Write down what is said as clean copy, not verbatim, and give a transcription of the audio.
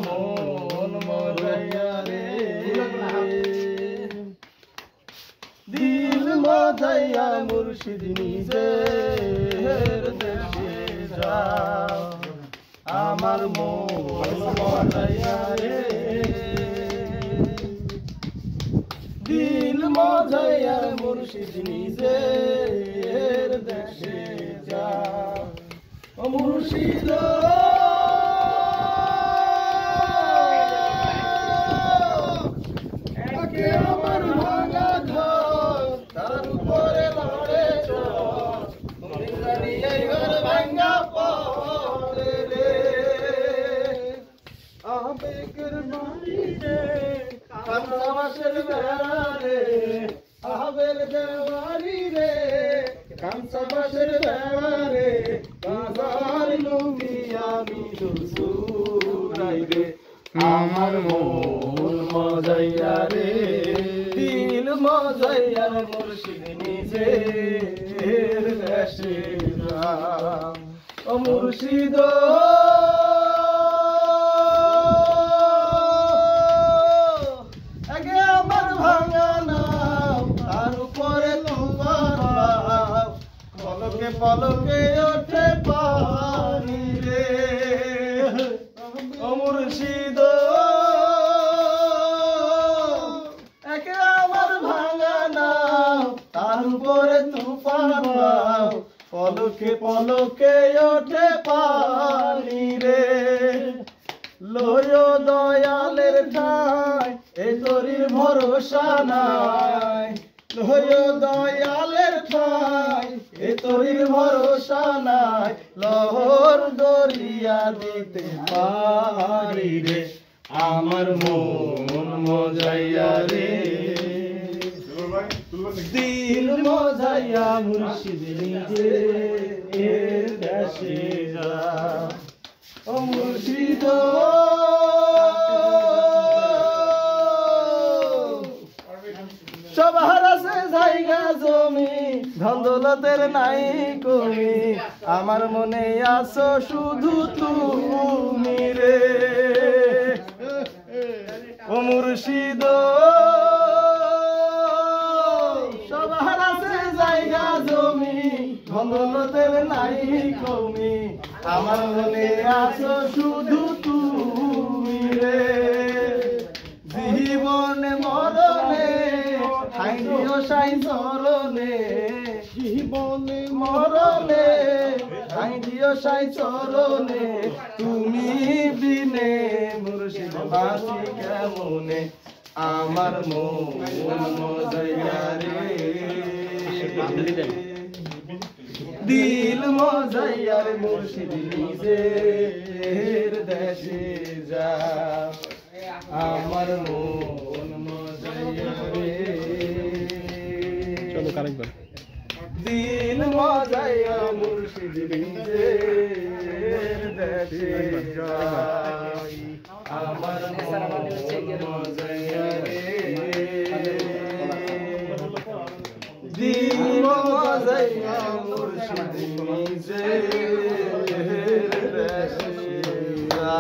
মন মজাইয়া রে দিল মজাইয়া মুর্শিদ নিজের দেশে যা আমার মন মজাইয়া রে দিল মজাইয়া মুর্শিদ নিজের দেশে যা ও মুর্শিদ আমার ভাঙা ঘর তার উপরে লড়ে চর ভাঙা পরে রে আবেগের বাড়ি রে কামসাবাসের বেড়া রে আবেগের বাড়ি রে কামসাবাসের বেড়া রে বাজার লুঙ্গি আমি দুসুরাই রে আমার মন মজাইয়া রে দিল মজাইয়া মুর্শিদ নিজের দেশে যা ও মুর্শিদ আগে আমার ভাঙা নাও তার উপরে তোমার পলকে পলকে ওঠে পানি রে ও মুর্শিদ একে আমার ভাঙা নাও তার উপরে তুফান পলকে পলকে ওঠে পানি রে লয় দয়ালের ঠাই এ তোরির ভরসা নাই লয় দয়ালের ঠাই এ তোরির ভরসা নাই লহর দরিয়া দিতে পারি রে আমার মন মজাইয়া রে দিল মজাইয়া মুর্শিদ নিজের দেশে যা ও মুর্শিদ সবার আছে জায়গা জমি ধন দৌলতের নাই কমি আমার মনে আছো শুধু তুমি রে ও মুর্শিদ সবার আছে জায়গা জমি ধন দৌলতের নাই কমি আমার মনে আছো শুধু তুমি রে জীবনে মরণে ঠাই দিও সাই চরণে জীবনে মরণে ঠাই দিও সাই চরণে তুমি বিনে মুর্শিদ বাসি কেমনে আমার মন মজাইয়া রে দিল মজাইয়া রে মুর্শিদ নিজের দেশে যা আমার মন মজাইয়া রে চলো আরেকবার দিল মজাইয়া মুর্শিদ নিজের দেশে যা আমার মন মজাইয়া রে দিল মজাইয়া মুর্শিদ নিজের দেশে যা